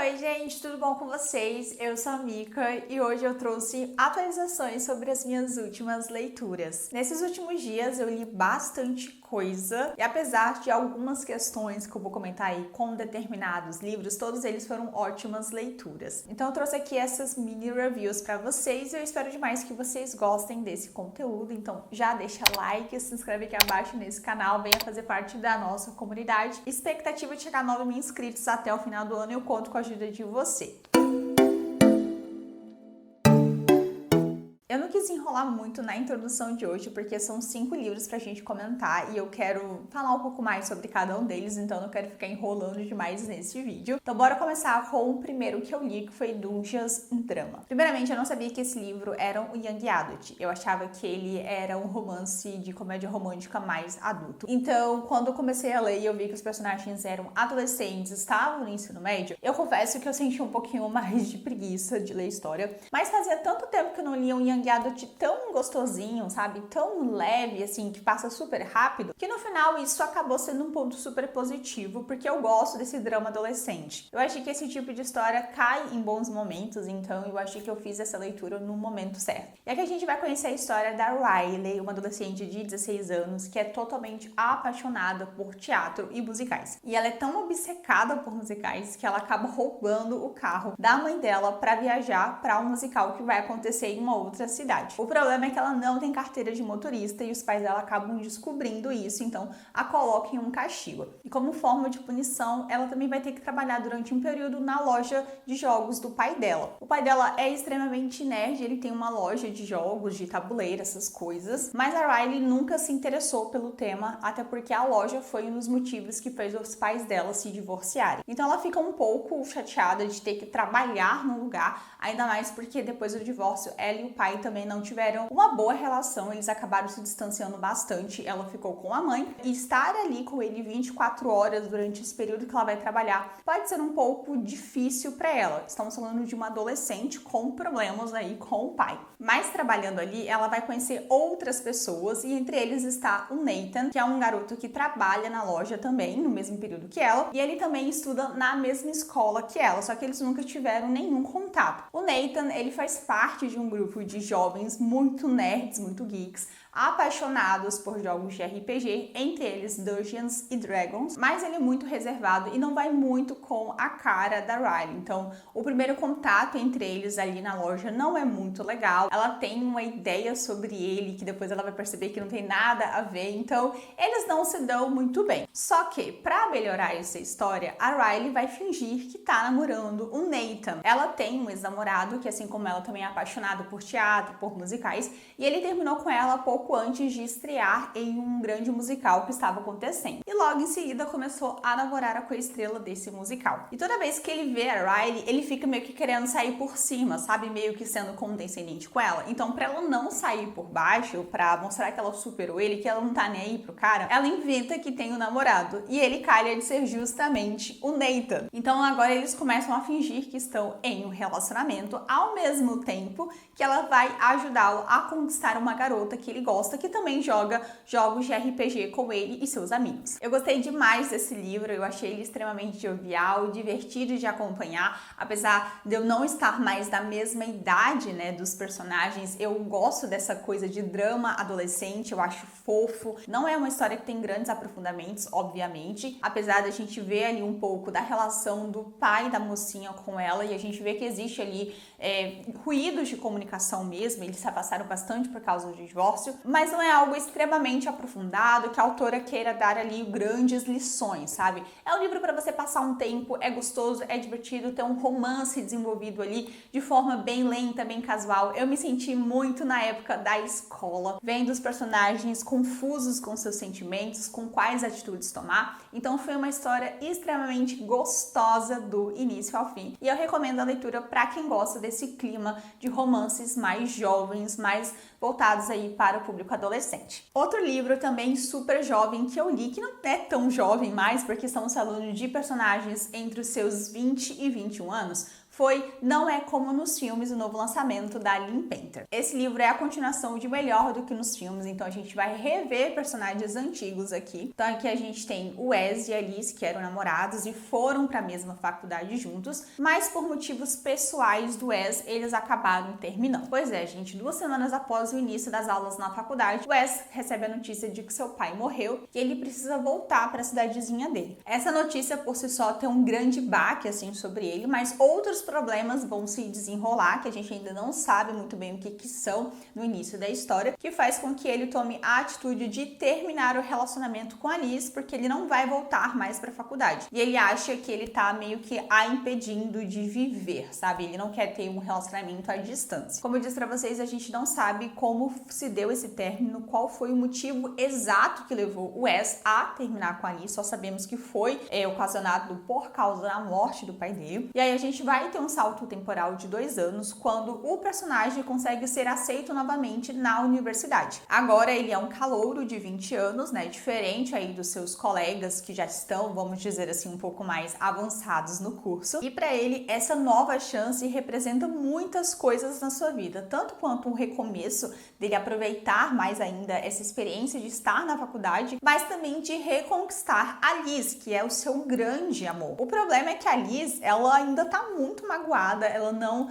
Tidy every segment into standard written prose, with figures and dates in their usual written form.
Oi, gente, tudo bom com vocês? Eu sou a Mika e hoje eu trouxe atualizações sobre as minhas últimas leituras. Nesses últimos dias eu li bastante coisa e apesar de algumas questões que eu vou comentar aí com determinados livros, todos eles foram ótimas leituras. Então eu trouxe aqui essas mini reviews para vocês e eu espero demais que vocês gostem desse conteúdo. Então já deixa like, se inscreve aqui abaixo nesse canal, venha fazer parte da nossa comunidade. Expectativa de chegar a 9 mil inscritos até o final do ano e eu conto com a ajuda de você. Eu não quis enrolar muito na introdução de hoje, porque são 5 livros pra gente comentar e eu quero falar um pouco mais sobre cada um deles, então eu não quero ficar enrolando demais nesse vídeo. Então bora começar com o primeiro que eu li, que foi Dungeons & Drama. Primeiramente, eu não sabia que esse livro era um young adult. Eu achava que ele era um romance de comédia romântica mais adulto. Então, quando eu comecei a ler e eu vi que os personagens eram adolescentes, estavam no ensino médio, eu confesso que eu senti um pouquinho mais de preguiça de ler história, mas fazia tanto tempo que eu não lia um young adult tão gostosinho, sabe? Tão leve, assim, que passa super rápido, que no final isso acabou sendo um ponto super positivo, porque eu gosto desse drama adolescente. Eu achei que esse tipo de história cai em bons momentos, então eu achei que eu fiz essa leitura no momento certo. E aqui a gente vai conhecer a história da Riley, uma adolescente de 16 anos que é totalmente apaixonada por teatro e musicais. E ela é tão obcecada por musicais que ela acaba roubando o carro da mãe dela para viajar para um musical que vai acontecer em uma outra cidade. O problema é que ela não tem carteira de motorista e os pais dela acabam descobrindo isso, então a colocam em um castigo. E como forma de punição, ela também vai ter que trabalhar durante um período na loja de jogos do pai dela. O pai dela é extremamente nerd, ele tem uma loja de jogos, de tabuleiro, essas coisas, mas a Riley nunca se interessou pelo tema, até porque a loja foi um dos motivos que fez os pais dela se divorciarem. Então ela fica um pouco chateada de ter que trabalhar no lugar, ainda mais porque depois do divórcio ela e o pai também não tiveram uma boa relação, eles acabaram se distanciando bastante, ela ficou com a mãe e estar ali com ele 24 horas durante esse período que ela vai trabalhar pode ser um pouco difícil para ela. Estamos falando de uma adolescente com problemas aí com o pai. Mas trabalhando ali, ela vai conhecer outras pessoas e entre eles está o Nathan, que é um garoto que trabalha na loja também, no mesmo período que ela, e ele também estuda na mesma escola que ela, só que eles nunca tiveram nenhum contato. O Nathan, ele faz parte de um grupo de jovens muito nerds, muito geeks, apaixonados por jogos de RPG, entre eles Dungeons & Dragons, mas ele é muito reservado e não vai muito com a cara da Riley. Então, o primeiro contato entre eles ali na loja não é muito legal. Ela tem uma ideia sobre ele que depois ela vai perceber que não tem nada a ver, então eles não se dão muito bem. Só que, para melhorar essa história, a Riley vai fingir que tá namorando o Nathan. Ela tem um ex-namorado que, assim como ela, também é apaixonado por teatro, por musicais, e ele terminou com ela pouco antes de estrear em um grande musical que estava acontecendo. E logo em seguida começou a namorar com a estrela desse musical. E toda vez que ele vê a Riley, ele fica meio que querendo sair por cima, sabe? Meio que sendo condescendente com ela. Então, pra ela não sair por baixo, pra mostrar que ela superou ele, que ela não tá nem aí pro cara, ela inventa que tem um namorado. E ele calha de ser justamente o Nathan. Então agora eles começam a fingir que estão em um relacionamento, ao mesmo tempo que ela vai ajudá-lo a conquistar uma garota que ele gosta, que também joga jogos de RPG com ele e seus amigos. Eu gostei demais desse livro, eu achei ele extremamente jovial, divertido de acompanhar, apesar de eu não estar mais da mesma idade, né, dos personagens. Eu gosto dessa coisa de drama adolescente, eu acho fofo. Não é uma história que tem grandes aprofundamentos, obviamente, apesar da gente ver ali um pouco da relação do pai da mocinha com ela e a gente vê que existe ali ruídos de comunicação mesmo, eles se afastaram bastante por causa do divórcio, mas não é algo extremamente aprofundado que a autora queira dar ali grandes lições, sabe? É um livro para você passar um tempo, é gostoso, é divertido, tem um romance desenvolvido ali de forma bem lenta, bem casual. Eu me senti muito na época da escola, vendo os personagens confusos com seus sentimentos, com quais atitudes tomar. Então foi uma história extremamente gostosa do início ao fim. E eu recomendo a leitura para quem gosta desse clima de romances mais jovens, mais voltados aí para o público adolescente. Outro livro também super jovem que eu li, que não é tão jovem mais, porque estamos falando de personagens entre os seus 20 e 21 anos, Não É Como nos Filmes, o novo lançamento da Lynn Painter. Esse livro é a continuação de Melhor do que nos Filmes, então a gente vai rever personagens antigos aqui. Então aqui a gente tem o Wes e a Liz, que eram namorados e foram para a mesma faculdade juntos, mas por motivos pessoais do Wes, eles acabaram terminando. Pois é, gente, 2 semanas após o início das aulas na faculdade, o Wes recebe a notícia de que seu pai morreu e ele precisa voltar para a cidadezinha dele. Essa notícia por si só tem um grande baque assim sobre ele, mas outros problemas vão se desenrolar, que a gente ainda não sabe muito bem o que são no início da história, que faz com que ele tome a atitude de terminar o relacionamento com a Liz, porque ele não vai voltar mais para a faculdade. E ele acha que ele tá meio que a impedindo de viver, sabe? Ele não quer ter um relacionamento à distância. Como eu disse para vocês, a gente não sabe como se deu esse término, qual foi o motivo exato que levou o Wes a terminar com a Liz, só sabemos que foi ocasionado por causa da morte do pai dele. E aí a gente vai ter um salto temporal de 2 anos, quando o personagem consegue ser aceito novamente na universidade. Agora ele é um calouro de 20 anos, né, diferente aí dos seus colegas que já estão, vamos dizer assim, um pouco mais avançados no curso. E para ele, essa nova chance representa muitas coisas na sua vida, tanto quanto um recomeço dele aproveitar mais ainda essa experiência de estar na faculdade, mas também de reconquistar a Liz, que é o seu grande amor. O problema é que a Liz, ela ainda tá muito magoada, ela não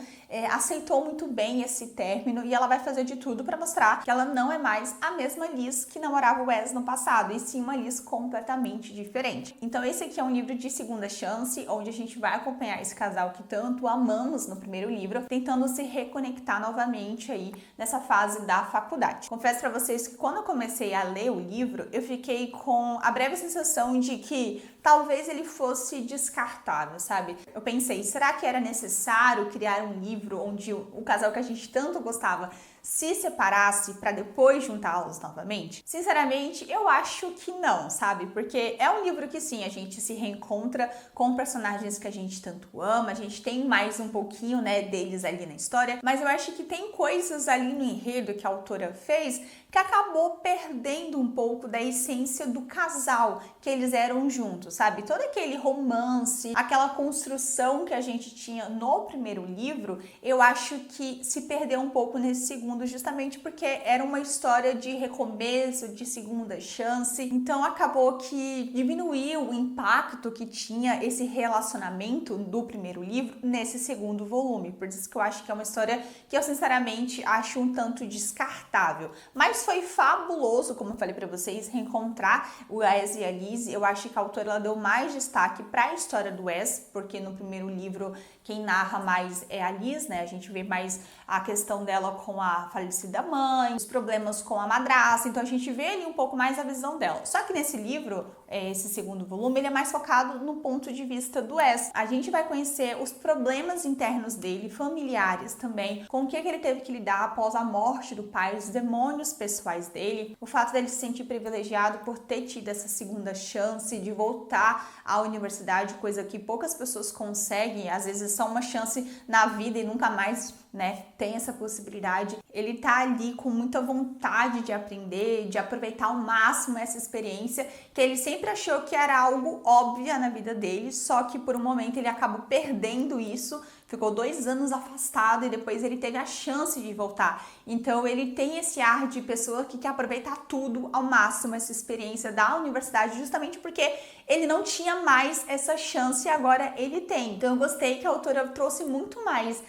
aceitou muito bem esse término e ela vai fazer de tudo para mostrar que ela não é mais a mesma Liz que namorava o Wes no passado, e sim uma Liz completamente diferente. Então esse aqui é um livro de segunda chance, onde a gente vai acompanhar esse casal que tanto amamos no primeiro livro, tentando se reconectar novamente aí nessa fase da faculdade. Confesso para vocês que quando eu comecei a ler o livro, eu fiquei com a breve sensação de que talvez ele fosse descartável, sabe? Eu pensei, será que era necessário criar um livro onde o casal que a gente tanto gostava se separasse para depois juntá-los novamente? Sinceramente, eu acho que não, sabe? Porque é um livro que sim, a gente se reencontra com personagens que a gente tanto ama, a gente tem mais um pouquinho, né, deles ali na história, mas eu acho que tem coisas ali no enredo que a autora fez que acabou perdendo um pouco da essência do casal que eles eram juntos, sabe? Todo aquele romance, aquela construção que a gente tinha no primeiro livro, eu acho que se perdeu um pouco nesse segundo, justamente porque era uma história de recomeço, de segunda chance. Então acabou que diminuiu o impacto que tinha esse relacionamento do primeiro livro nesse segundo volume. Por isso que eu acho que é uma história que eu sinceramente acho um tanto descartável. Mas foi fabuloso, como eu falei para vocês, reencontrar o Wes e a Liz. Eu acho que a autora ela deu mais destaque para a história do Wes, porque no primeiro livro quem narra mais é a Liz, né? A gente vê mais a questão dela com a falecida mãe, os problemas com a madrasta, então a gente vê ali um pouco mais a visão dela. Só que nesse livro, esse segundo volume, ele é mais focado no ponto de vista do Wes. A gente vai conhecer os problemas internos dele, familiares também, com o que ele teve que lidar após a morte do pai, os demônios pessoais dele, o fato dele se sentir privilegiado por ter tido essa segunda chance de voltar à universidade, coisa que poucas pessoas conseguem, às vezes só uma chance na vida e nunca mais, né, tem essa possibilidade. Ele tá ali com muita vontade de aprender, de aproveitar ao máximo essa experiência, que ele sempre achou que era algo óbvio na vida dele, só que por um momento ele acabou perdendo isso, ficou 2 anos afastado e depois ele teve a chance de voltar. Então ele tem esse ar de pessoa que quer aproveitar tudo ao máximo, essa experiência da universidade, justamente porque ele não tinha mais essa chance e agora ele tem. Então eu gostei que a autora trouxe muito mais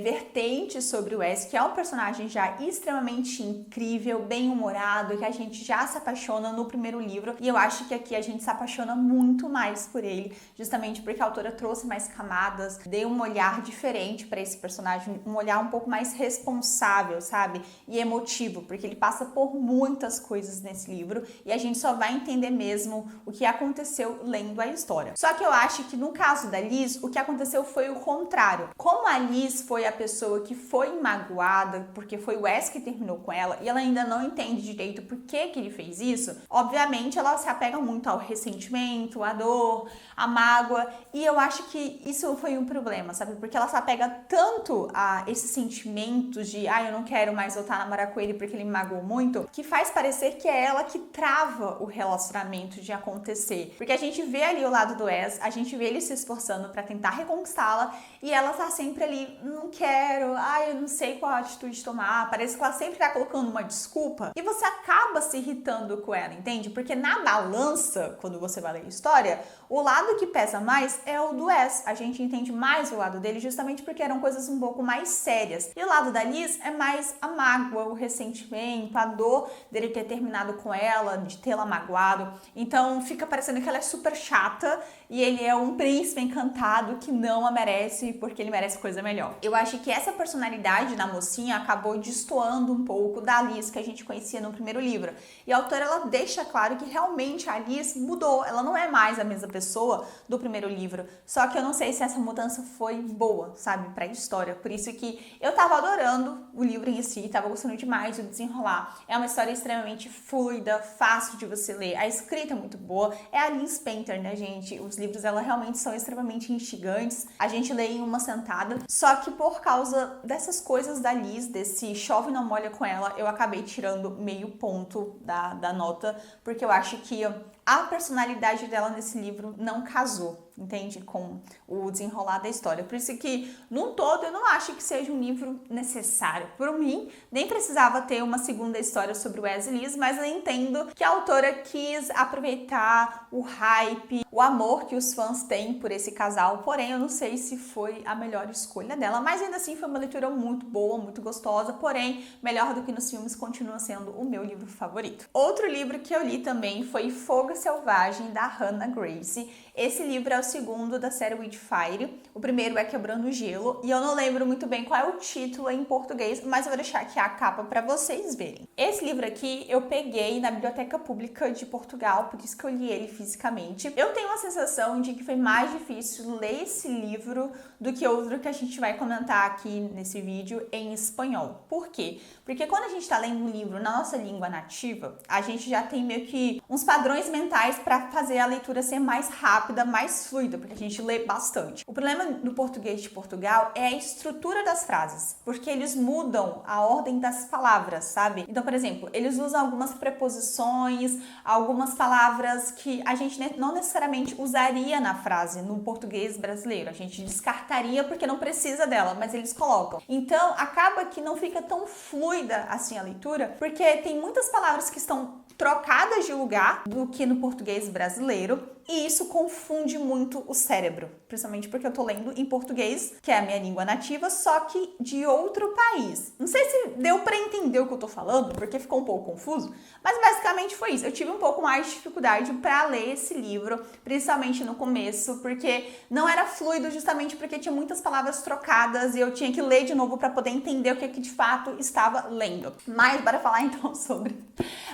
vertentes sobre o Wes, que é um personagem já extremamente incrível, bem-humorado, que a gente já se apaixona no primeiro livro, e eu acho que aqui a gente se apaixona muito mais por ele, justamente porque a autora trouxe mais camadas, deu um olhar diferente para esse personagem, um olhar um pouco mais responsável, sabe? E emotivo, porque ele passa por muitas coisas nesse livro, e a gente só vai entender mesmo o que aconteceu lendo a história. Só que eu acho que no caso da Liz, o que aconteceu foi o contrário. Como a Liz foi a pessoa que foi magoada, porque foi o Wes que terminou com ela, e ela ainda não entende direito por que ele fez isso, obviamente ela se apega muito ao ressentimento, à dor, à mágoa, e eu acho que isso foi um problema, sabe? Porque ela se apega tanto a esses sentimentos de eu não quero mais voltar a namorar com ele porque ele me magoou muito, que faz parecer que é ela que trava o relacionamento de acontecer. Porque a gente vê ali o lado do Wes, a gente vê ele se esforçando pra tentar reconquistá-la e ela tá sempre ali, não quero, ai, eu não sei qual atitude tomar, parece que ela sempre tá colocando uma desculpa e você acaba se irritando com ela, entende? Porque na balança, quando você vai ler a história, o lado que pesa mais é o do Wes. A gente entende mais o lado dele justamente porque eram coisas um pouco mais sérias. E o lado da Liz é mais a mágoa, o ressentimento, a dor dele ter terminado com ela, de tê-la magoado. Então fica parecendo que ela é super chata e ele é um príncipe encantado que não a merece porque ele merece coisa melhor. Eu acho que essa personalidade da mocinha acabou destoando um pouco da Liz que a gente conhecia no primeiro livro. E a autora, ela deixa claro que realmente a Liz mudou. Ela não é mais a mesma pessoa do primeiro livro. Só que eu não sei se essa mudança foi boa, sabe, pra história. Por isso que eu tava adorando o livro em si, tava gostando demais do desenrolar. É uma história extremamente fluida, fácil de você ler. A escrita é muito boa. É a Liz Painter, né, gente? Os livros, ela realmente são extremamente instigantes. A gente lê em uma sentada. Só que por causa dessas coisas da Liz, desse chove não molha com ela, eu acabei tirando meio ponto da nota, porque eu acho que a personalidade dela nesse livro não casou, entende? Com o desenrolar da história. Por isso que, num todo, eu não acho que seja um livro necessário. Por mim, nem precisava ter uma segunda história sobre o Wes e Liz, mas eu entendo que a autora quis aproveitar o hype, o amor que os fãs têm por esse casal. Porém, eu não sei se foi a melhor escolha dela, mas ainda assim foi uma leitura muito boa, muito gostosa, porém, melhor do que nos filmes, continua sendo o meu livro favorito. Outro livro que eu li também foi Fogo Selvagem, da Hannah Grace. Esse livro é o segundo da série Witchfire. O primeiro é Quebrando o Gelo, e eu não lembro muito bem qual é o título em português, mas eu vou deixar aqui a capa para vocês verem. Esse livro aqui eu peguei na Biblioteca Pública de Portugal, por isso que eu li ele fisicamente. Eu tenho uma sensação de que foi mais difícil ler esse livro do que outro que a gente vai comentar aqui nesse vídeo em espanhol. Por quê? Porque quando a gente está lendo um livro na nossa língua nativa, a gente já tem meio que uns padrões mentais para fazer a leitura ser mais rápida, mais fluida, porque a gente lê bastante. O problema do português de Portugal é a estrutura das frases, porque eles mudam a ordem das palavras, sabe? Então, por exemplo, eles usam algumas preposições, algumas palavras que a gente não necessariamente usaria na frase no português brasileiro. A gente descartaria porque não precisa dela, mas eles colocam. Então, acaba que não fica tão fluida assim a leitura, porque tem muitas palavras que estão trocadas de lugar do que no português brasileiro, e isso confunde muito o cérebro, principalmente porque eu tô lendo em português, que é a minha língua nativa, só que de outro país. Não sei se deu pra entender o que eu tô falando, porque ficou um pouco confuso, mas basicamente foi isso. Eu tive um pouco mais de dificuldade pra ler esse livro, principalmente no começo, porque não era fluido, justamente porque tinha muitas palavras trocadas e eu tinha que ler de novo pra poder entender o que de fato estava lendo. Mas bora falar então sobre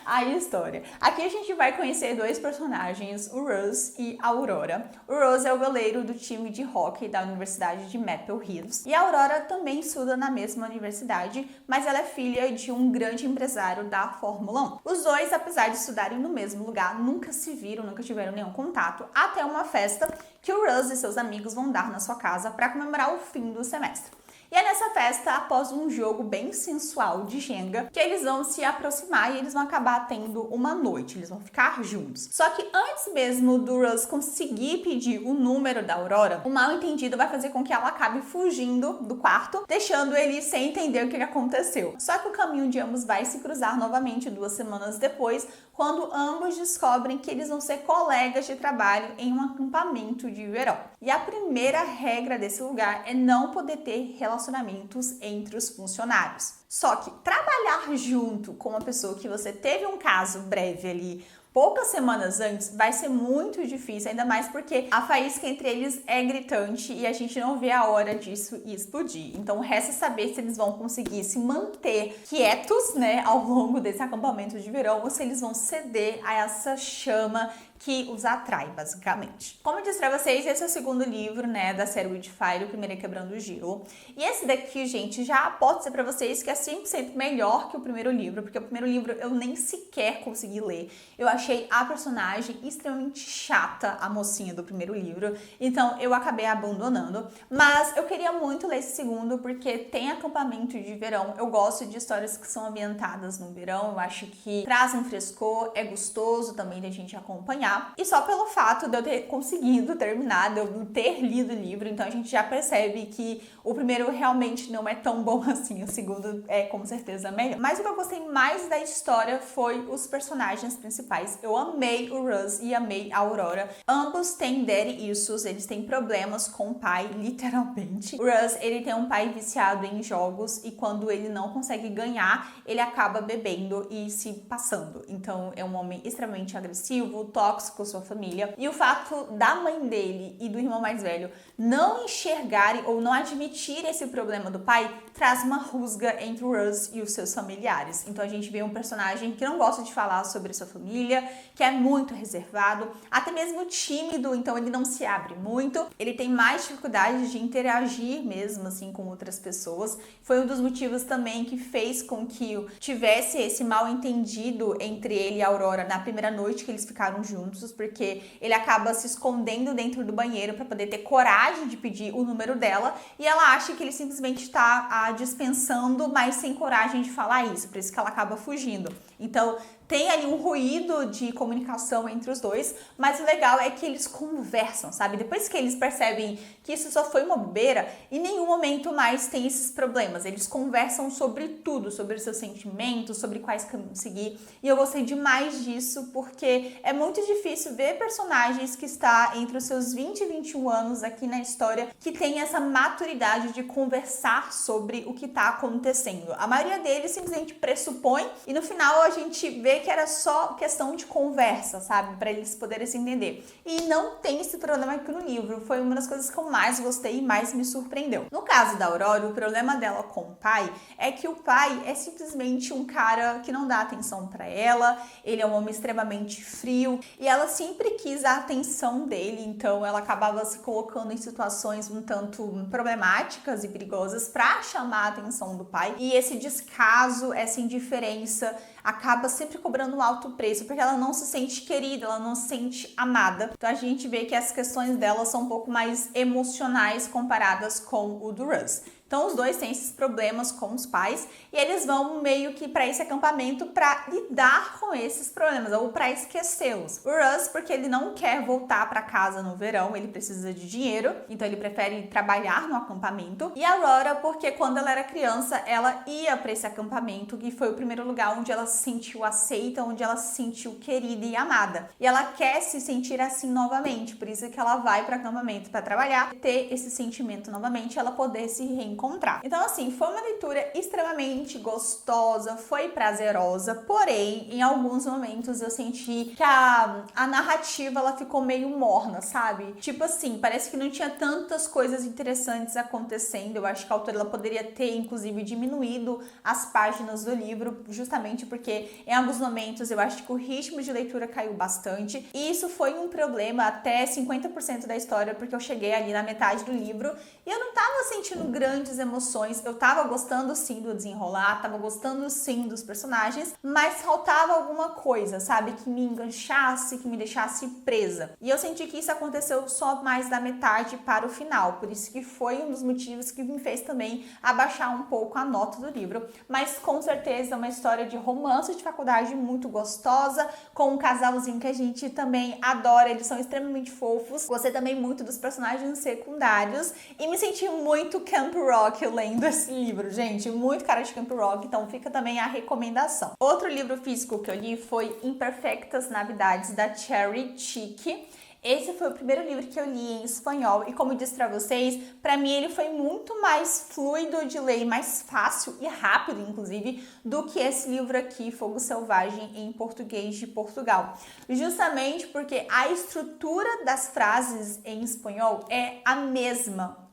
a história. Aqui a gente vai conhecer dois personagens, o Russ e a Aurora. O Russ é o goleiro do time de hóquei da Universidade de Maple Hills. E a Aurora também estuda na mesma universidade, mas ela é filha de um grande empresário da Fórmula 1. Os dois, apesar de estudarem no mesmo lugar, nunca se viram, nunca tiveram nenhum contato, até uma festa que o Russ e seus amigos vão dar na sua casa para comemorar o fim do semestre. E é nessa festa, após um jogo bem sensual de Jenga, que eles vão se aproximar e eles vão acabar tendo uma noite, eles vão ficar juntos. Só que antes mesmo do Russ conseguir pedir o número da Aurora, o mal entendido vai fazer com que ela acabe fugindo do quarto, deixando ele sem entender o que aconteceu. Só que o caminho de ambos vai se cruzar novamente 2 semanas depois, quando ambos descobrem que eles vão ser colegas de trabalho em um acampamento de verão. E a primeira regra desse lugar é não poder ter relacionamentos entre os funcionários. Só que trabalhar junto com uma pessoa que você teve um caso breve ali, poucas semanas antes, vai ser muito difícil, ainda mais porque a faísca entre eles é gritante e a gente não vê a hora disso explodir. Então resta saber se eles vão conseguir se manter quietos, né, ao longo desse acampamento de verão, ou se eles vão ceder a essa chama que os atrai, basicamente. Como eu disse pra vocês, esse é o segundo livro, né, da série Witchfire, o primeiro é Quebrando o Gelo. E esse daqui, gente, já posso dizer pra vocês que é 100% melhor que o primeiro livro, porque o primeiro livro eu nem sequer consegui ler. Eu achei a personagem extremamente chata, a mocinha do primeiro livro, então eu acabei abandonando. Mas eu queria muito ler esse segundo, porque tem acampamento de verão. Eu gosto de histórias que são ambientadas no verão, eu acho que traz um frescor, é gostoso também da gente acompanhar. terminar. E só pelo fato de eu ter conseguido terminar, de eu ter lido o livro, então a gente já percebe que o primeiro realmente não é tão bom assim, o segundo é com certeza melhor. Mas o que eu gostei mais da história foi os personagens principais. Eu amei o Russ e amei a Aurora. Ambos têm daddy issues, eles têm problemas com o pai, literalmente. O Russ, ele tem um pai viciado em jogos e quando ele não consegue ganhar, ele acaba bebendo e se passando. Então é um homem extremamente agressivo, tóxico com sua família. E o fato da mãe dele e do irmão mais velho não enxergarem ou não admitirem esse problema do pai traz uma rusga entre o Russ e os seus familiares. Então a gente vê um personagem que não gosta de falar sobre sua família, que é muito reservado, até mesmo tímido, então ele não se abre muito. Ele tem mais dificuldade de interagir mesmo assim com outras pessoas. Foi um dos motivos também que fez com que tivesse esse mal entendido entre ele e a Aurora na primeira noite que eles ficaram juntos, porque ele acaba se escondendo dentro do banheiro para poder ter coragem de pedir o número dela e ela acha que ele simplesmente está dispensando, mas sem coragem de falar isso, por isso que ela acaba fugindo. Então tem ali um ruído de comunicação entre os dois, mas o legal é que eles conversam, sabe? Depois que eles percebem que isso só foi uma bobeira, em nenhum momento mais tem esses problemas. Eles conversam sobre tudo, sobre os seus sentimentos, sobre quais caminhos seguir. E eu gostei demais disso, porque é muito difícil ver personagens que está entre os seus 20 e 21 anos aqui na história que tem essa maturidade de conversar sobre o que está acontecendo. A maioria deles simplesmente pressupõe e no final a gente vê que era só questão de conversa, sabe? Para eles poderem se entender. E não tem esse problema aqui no livro. Foi uma das coisas que eu mais gostei e mais me surpreendeu. No caso da Aurora, o problema dela com o pai é que o pai é simplesmente um cara que não dá atenção para ela, ele é um homem extremamente frio e ela sempre quis a atenção dele, então ela acabava se colocando em situações um tanto problemáticas e perigosas para chamar a atenção do pai. E esse descaso, essa indiferença acaba sempre cobrando um alto preço, porque ela não se sente querida, ela não se sente amada. Então a gente vê que as questões dela são um pouco mais emocionais comparadas com o do Russ. Então os dois têm esses problemas com os pais e eles vão meio que para esse acampamento para lidar com esses problemas ou para esquecê-los. O Russ, porque ele não quer voltar para casa no verão, ele precisa de dinheiro, então ele prefere trabalhar no acampamento. E a Aurora, porque quando ela era criança, ela ia para esse acampamento e foi o primeiro lugar onde ela se sentiu aceita, onde ela se sentiu querida e amada. E ela quer se sentir assim novamente, por isso que ela vai para o acampamento para trabalhar, ter esse sentimento novamente, ela poder se reencontrar. Então, assim, foi uma leitura extremamente gostosa, foi prazerosa, porém, em alguns momentos eu senti que a narrativa ela ficou meio morna, sabe? Tipo assim, parece que não tinha tantas coisas interessantes acontecendo. Eu acho que a autora ela poderia ter, inclusive, diminuído as páginas do livro, justamente porque em alguns momentos eu acho que o ritmo de leitura caiu bastante. E isso foi um problema até 50% da história, porque eu cheguei ali na metade do livro e eu não tava sentindo grandes emoções, eu tava gostando sim do desenrolar, tava gostando sim dos personagens, mas faltava alguma coisa, sabe, que me enganchasse, que me deixasse presa. E eu senti que isso aconteceu só mais da metade para o final, por isso que foi um dos motivos que me fez também abaixar um pouco a nota do livro, mas com certeza é uma história de romance de faculdade muito gostosa, com um casalzinho que a gente também adora, eles são extremamente fofos. Gostei também muito dos personagens secundários e me senti muito Camp Rock lendo esse livro, gente, muito cara de Camp Rock, então fica também a recomendação. Outro livro físico que eu li foi Imperfectas Navidades, da Cherry Chick. Esse foi o primeiro livro que eu li em espanhol e como eu disse pra vocês, pra mim ele foi muito mais fluido de ler, mais fácil e rápido, inclusive, do que esse livro aqui, Fogo Selvagem, em português de Portugal. Justamente porque a estrutura das frases em espanhol é a mesma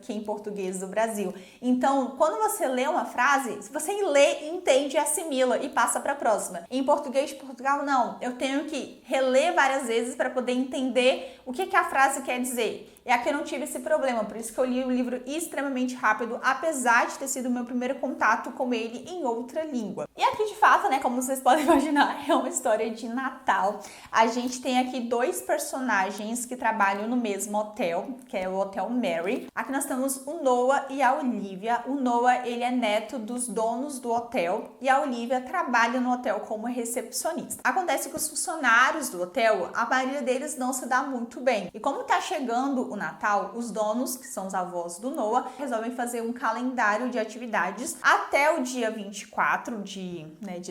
que em português do Brasil. Então, quando você lê uma frase, se você lê, entende, assimila e passa para a próxima. Em português de Portugal, não. Eu tenho que reler várias vezes para poder entender O que a frase quer dizer? É que eu não tive esse problema, por isso que eu li o livro extremamente rápido, apesar de ter sido o meu primeiro contato com ele em outra língua. E aqui, de fato, né, como vocês podem imaginar, é uma história de Natal. A gente tem aqui dois personagens que trabalham no mesmo hotel, que é o Hotel Mary. Aqui nós temos o Noah e a Olivia. O Noah, ele é neto dos donos do hotel e a Olivia trabalha no hotel como recepcionista. Acontece que os funcionários do hotel, a maioria deles não se dá muito bem. E como tá chegando o Natal, os donos, que são os avós do Noah, resolvem fazer um calendário de atividades até o dia 24 de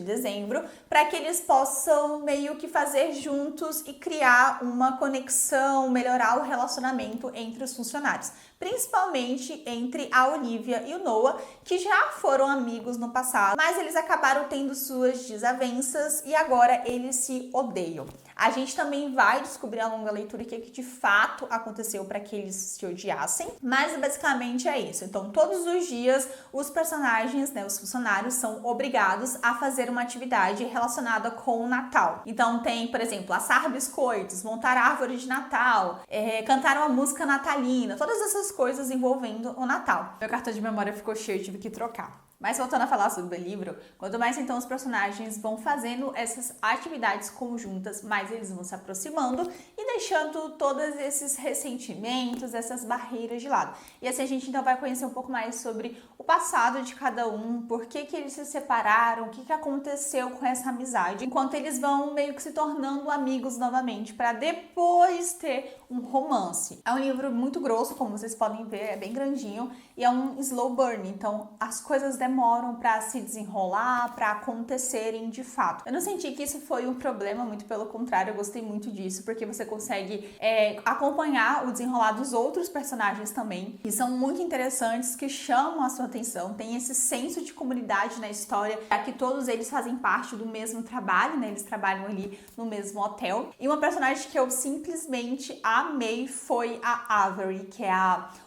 dezembro, para que eles possam meio que fazer juntos e criar uma conexão, melhorar o relacionamento entre os funcionários, principalmente entre a Olivia e o Noah, que já foram amigos no passado, mas eles acabaram tendo suas desavenças e agora eles se odeiam. A gente também vai descobrir ao longo da leitura o que de fato aconteceu para que eles se odiassem, mas basicamente é isso. Então, todos os dias, os personagens, os funcionários, são obrigados a fazer uma atividade relacionada com o Natal. Então, tem, por exemplo, assar biscoitos, montar árvore de Natal, cantar uma música natalina, todas essas coisas envolvendo o Natal. Meu cartão de memória ficou cheio, tive que trocar. Mas voltando a falar sobre o livro, quanto mais então os personagens vão fazendo essas atividades conjuntas, mais eles vão se aproximando e deixando todos esses ressentimentos, essas barreiras de lado. E assim a gente então vai conhecer um pouco mais sobre o passado de cada um, por que eles se separaram, o que aconteceu com essa amizade, enquanto eles vão meio que se tornando amigos novamente, para depois ter um romance. É um livro muito grosso, como vocês podem ver, é bem grandinho e é um slow burn, então as coisas demoram para se desenrolar, para acontecerem de fato. Eu não senti que isso foi um problema, muito pelo contrário, eu gostei muito disso, porque você consegue acompanhar o desenrolar dos outros personagens também, que são muito interessantes, que chamam a sua atenção, tem esse senso de comunidade na história, já que todos eles fazem parte do mesmo trabalho, eles trabalham ali no mesmo hotel. E uma personagem que eu simplesmente amei foi a Avery, que é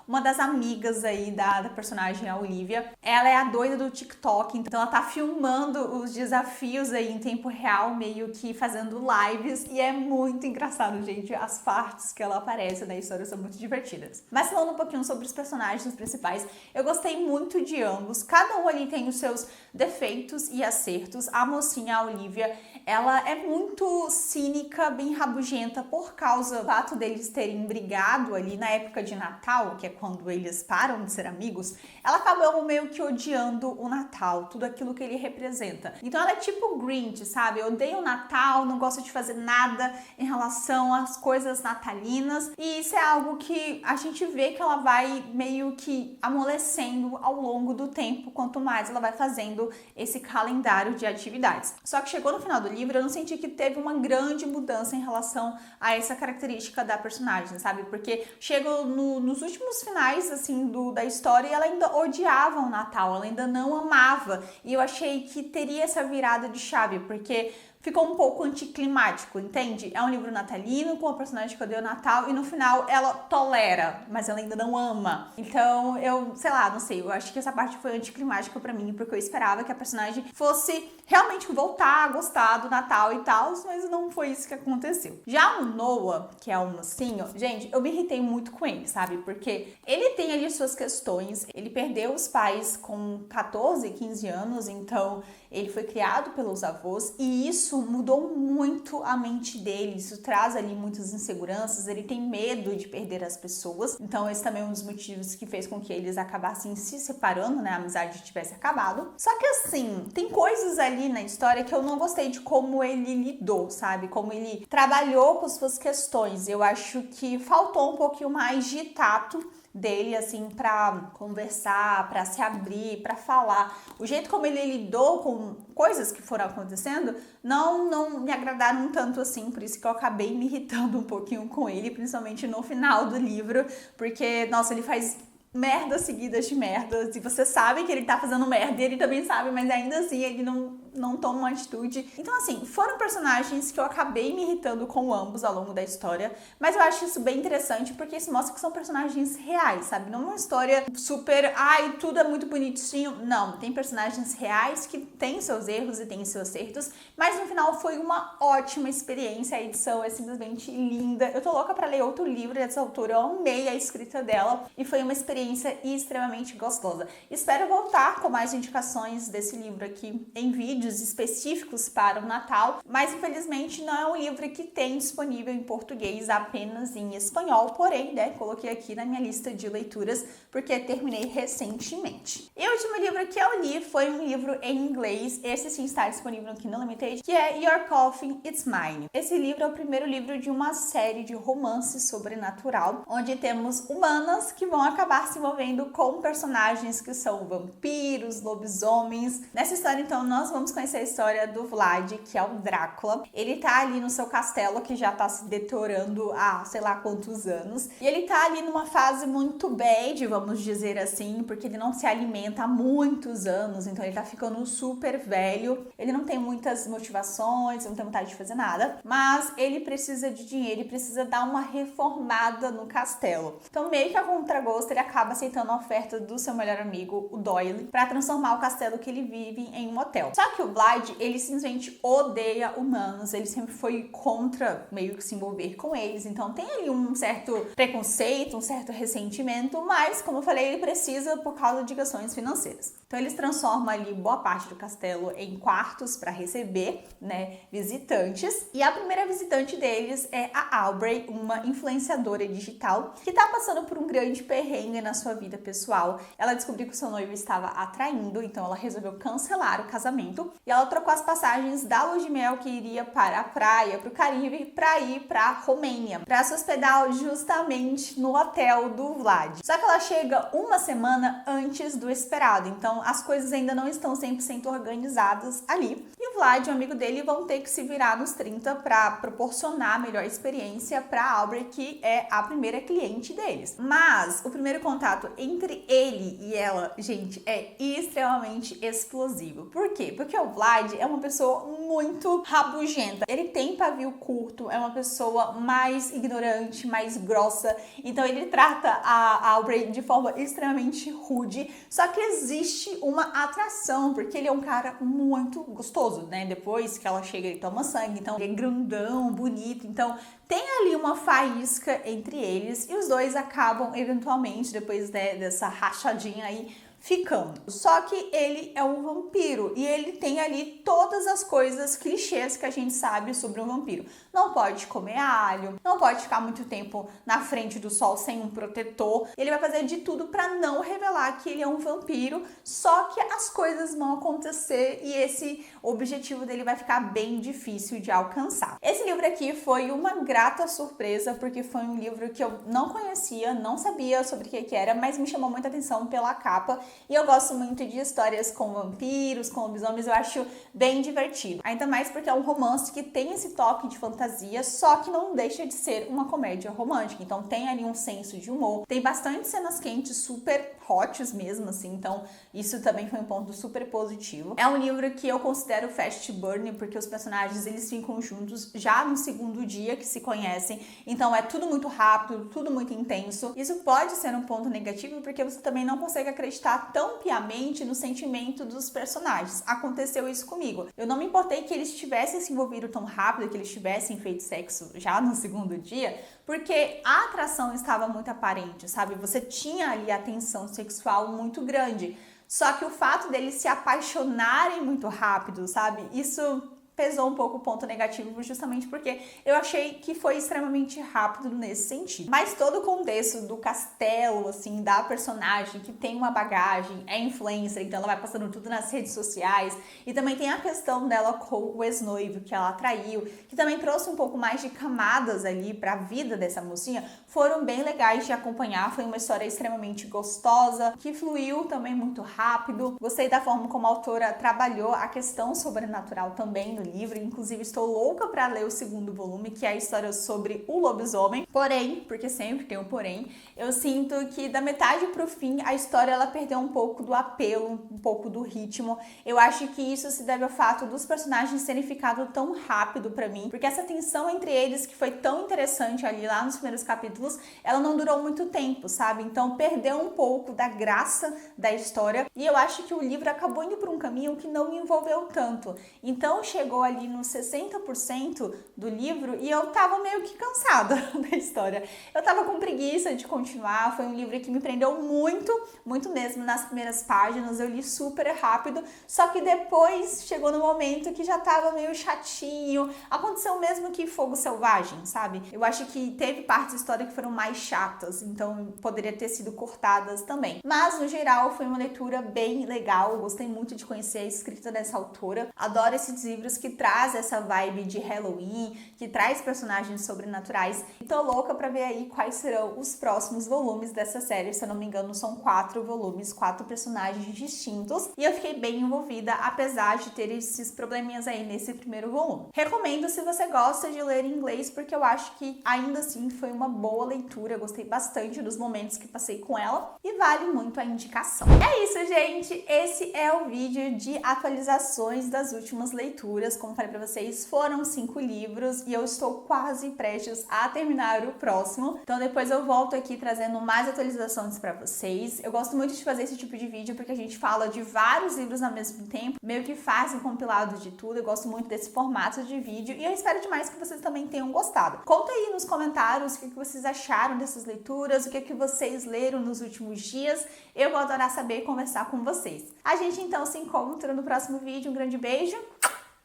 uma das amigas aí da personagem, a Olivia. Ela é a doida do TikTok, então ela tá filmando os desafios aí em tempo real, meio que fazendo lives, e é muito engraçado, gente. As partes que ela aparece na história são muito divertidas. Mas falando um pouquinho sobre os personagens principais, eu gostei muito de ambos. Cada um ali tem os seus defeitos e acertos. A mocinha, a Olivia, ela é muito cínica, bem rabugenta por causa do fato deles terem brigado ali na época de Natal, que é quando eles param de ser amigos. Ela acabou meio que odiando o Natal, tudo aquilo que ele representa. Então ela é tipo Grinch, sabe? Eu odeio o Natal, não gosto de fazer nada em relação às coisas natalinas. E isso é algo que a gente vê que ela vai meio que amolecendo ao longo do tempo, quanto mais ela vai fazendo esse calendário de atividades. Só que chegou no final do livro, eu não senti que teve uma grande mudança em relação a essa característica da personagem, sabe? Porque chegou nos últimos finais, assim, da história e ela ainda odiava o Natal, ela ainda não amava. E eu achei que teria essa virada de chave, porque ficou um pouco anticlimático, entende? É um livro natalino com a personagem que odeia o Natal e no final ela tolera, mas ela ainda não ama. Então eu, sei lá, não sei, eu acho que essa parte foi anticlimática pra mim, porque eu esperava que a personagem fosse realmente voltar a gostar do Natal e tal, mas não foi isso que aconteceu. Já o Noah, que é o mocinho, gente, eu me irritei muito com ele, sabe? Porque ele tem ali suas questões, ele perdeu os pais com 14, 15 anos, então ele foi criado pelos avós e isso mudou muito a mente dele, isso traz ali muitas inseguranças, ele tem medo de perder as pessoas, então esse também é um dos motivos que fez com que eles acabassem se separando, né, a amizade tivesse acabado. Só que assim, tem coisas ali na história que eu não gostei de como ele lidou, sabe, como ele trabalhou com suas questões. Eu acho que faltou um pouquinho mais de tato dele, assim, pra conversar, pra se abrir, pra falar. O jeito como ele lidou com coisas que foram acontecendo não me agradaram tanto assim, por isso que eu acabei me irritando um pouquinho com ele, principalmente no final do livro, porque, nossa, ele faz merdas seguidas de merdas, e você sabe que ele tá fazendo merda, e ele também sabe, mas ainda assim ele não não tomam uma atitude. Então, assim, foram personagens que eu acabei me irritando com ambos ao longo da história, mas eu acho isso bem interessante porque isso mostra que são personagens reais, sabe? Não é uma história super, ai, tudo é muito bonitinho. Não, tem personagens reais que têm seus erros e têm seus acertos, mas no final foi uma ótima experiência. A edição é simplesmente linda. Eu tô louca pra ler outro livro dessa autora, eu amei a escrita dela e foi uma experiência extremamente gostosa. Espero voltar com mais indicações desse livro aqui em vídeos específicos para o Natal, mas infelizmente não é um livro que tem disponível em português, apenas em espanhol, porém, né, coloquei aqui na minha lista de leituras porque terminei recentemente. E o último livro que eu li foi um livro em inglês, esse sim está disponível aqui no Limited, que é Your Coffin, It's Mine. Esse livro é o primeiro livro de uma série de romance sobrenatural, onde temos humanas que vão acabar se envolvendo com personagens que são vampiros, lobisomens. Nessa história, então, nós vamos conhecer a história do Vlad, que é o Drácula. Ele tá ali no seu castelo, que já tá se deteriorando há sei lá quantos anos, e ele tá ali numa fase muito bad, vamos dizer assim, porque ele não se alimenta há muitos anos, então ele tá ficando super velho, ele não tem muitas motivações, não tem vontade de fazer nada, mas ele precisa de dinheiro, ele precisa dar uma reformada no castelo. Então, meio que a contragosto, ele acaba aceitando a oferta do seu melhor amigo, o Doyle, para transformar o castelo que ele vive em um hotel. Só que o Vlad, ele simplesmente odeia humanos, ele sempre foi contra meio que se envolver com eles, então tem ali um certo preconceito, um certo ressentimento, mas, como eu falei, ele precisa por causa de questões financeiras. Então eles transformam ali boa parte do castelo em quartos para receber, né, visitantes. E a primeira visitante deles é a Aubrey, uma influenciadora digital que tá passando por um grande perrengue na sua vida pessoal. Ela descobriu que o seu noivo estava atraindo, então ela resolveu cancelar o casamento e ela trocou as passagens da lua de mel que iria para a praia, para o Caribe, para ir para a Romênia, para se hospedar justamente no hotel do Vlad. Só que ela chega uma semana antes do esperado, então as coisas ainda não estão 100% organizadas ali. E o Vlad e o amigo dele vão ter que se virar nos 30 para proporcionar a melhor experiência para Aubrey, que é a primeira cliente deles. Mas o primeiro contato entre ele e ela, gente, é extremamente explosivo. Por quê? Porque o Vlad é uma pessoa muito rabugenta. Ele tem pavio curto, é uma pessoa mais ignorante, mais grossa. Então ele trata a Aubrey de forma extremamente rude. Só que existe uma atração, porque ele é um cara muito gostoso, né? Depois que ela chega, ele toma sangue, então ele é grandão, bonito. Então tem ali uma faísca entre eles e os dois acabam eventualmente, depois, né, dessa rachadinha aí, ficando. Só que ele é um vampiro e ele tem ali todas as coisas clichês que a gente sabe sobre um vampiro. Não pode comer alho, não pode ficar muito tempo na frente do sol sem um protetor. Ele vai fazer de tudo para não revelar que ele é um vampiro, só que as coisas vão acontecer e esse objetivo dele vai ficar bem difícil de alcançar. Esse livro aqui foi uma grata surpresa, porque foi um livro que eu não conhecia, não sabia sobre o que era, mas me chamou muita atenção pela capa. E eu gosto muito de histórias com vampiros, com lobisomens, eu acho bem divertido. Ainda mais porque é um romance que tem esse toque de fantasia, só que não deixa de ser uma comédia romântica. Então tem ali um senso de humor, tem bastante cenas quentes, super hots mesmo, assim. Então isso também foi um ponto super positivo. É um livro que eu considero fast burn, porque os personagens, eles ficam juntos já no segundo dia que se conhecem. Então é tudo muito rápido, tudo muito intenso. Isso pode ser um ponto negativo, porque você também não consegue acreditar tão piamente no sentimento dos personagens. Aconteceu isso comigo. Eu não me importei que eles tivessem se envolvido tão rápido, que eles tivessem feito sexo já no segundo dia, porque a atração estava muito aparente, sabe? Você tinha ali a tensão sexual muito grande. Só que o fato deles se apaixonarem muito rápido, sabe? Isso pesou um pouco o ponto negativo, justamente porque eu achei que foi extremamente rápido nesse sentido. Mas todo o contexto do castelo, assim, da personagem que tem uma bagagem, é influencer, então ela vai passando tudo nas redes sociais, e também tem a questão dela com o ex-noivo que ela atraiu, que também trouxe um pouco mais de camadas ali pra vida dessa mocinha, foram bem legais de acompanhar. Foi uma história extremamente gostosa, que fluiu também muito rápido. Gostei da forma como a autora trabalhou a questão sobrenatural também no livro, inclusive estou louca para ler o segundo volume, que é a história sobre o lobisomem. Porém, porque sempre tem um porém, eu sinto que da metade pro fim a história ela perdeu um pouco do apelo, um pouco do ritmo. Eu acho que isso se deve ao fato dos personagens terem ficado tão rápido para mim, porque essa tensão entre eles que foi tão interessante ali lá nos primeiros capítulos, ela não durou muito tempo, sabe? Então perdeu um pouco da graça da história e eu acho que o livro acabou indo por um caminho que não me envolveu tanto. Então chegou ali nos 60% do livro e eu tava meio que cansada da história. Eu tava com preguiça de continuar, foi um livro que me prendeu muito, muito mesmo nas primeiras páginas, eu li super rápido, só que depois chegou no momento que já tava meio chatinho, aconteceu mesmo que Fogo Selvagem, sabe? Eu acho que teve partes da história que foram mais chatas, então poderia ter sido cortadas também. Mas no geral foi uma leitura bem legal, eu gostei muito de conhecer a escrita dessa autora, adoro esses livros que traz essa vibe de Halloween, que traz personagens sobrenaturais, e tô louca pra ver aí quais serão os próximos volumes dessa série. Se eu não me engano são 4 volumes, 4 personagens distintos, e eu fiquei bem envolvida, apesar de ter esses probleminhas aí nesse primeiro volume. Recomendo se você gosta de ler em inglês, porque eu acho que ainda assim foi uma boa leitura, eu gostei bastante dos momentos que passei com ela, e vale muito a indicação. É isso, gente! Esse é o vídeo de atualizações das últimas leituras. Como falei pra vocês, foram 5 livros e eu estou quase prestes a terminar o próximo. Então depois eu volto aqui trazendo mais atualizações pra vocês. Eu gosto muito de fazer esse tipo de vídeo porque a gente fala de vários livros ao mesmo tempo, meio que faz um compilado de tudo. Eu gosto muito desse formato de vídeo e eu espero demais que vocês também tenham gostado. Conta aí nos comentários o que vocês acharam dessas leituras, o que vocês leram nos últimos dias. Eu vou adorar saber e conversar com vocês. A gente então se encontra no próximo vídeo. Um grande beijo.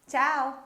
Tchau!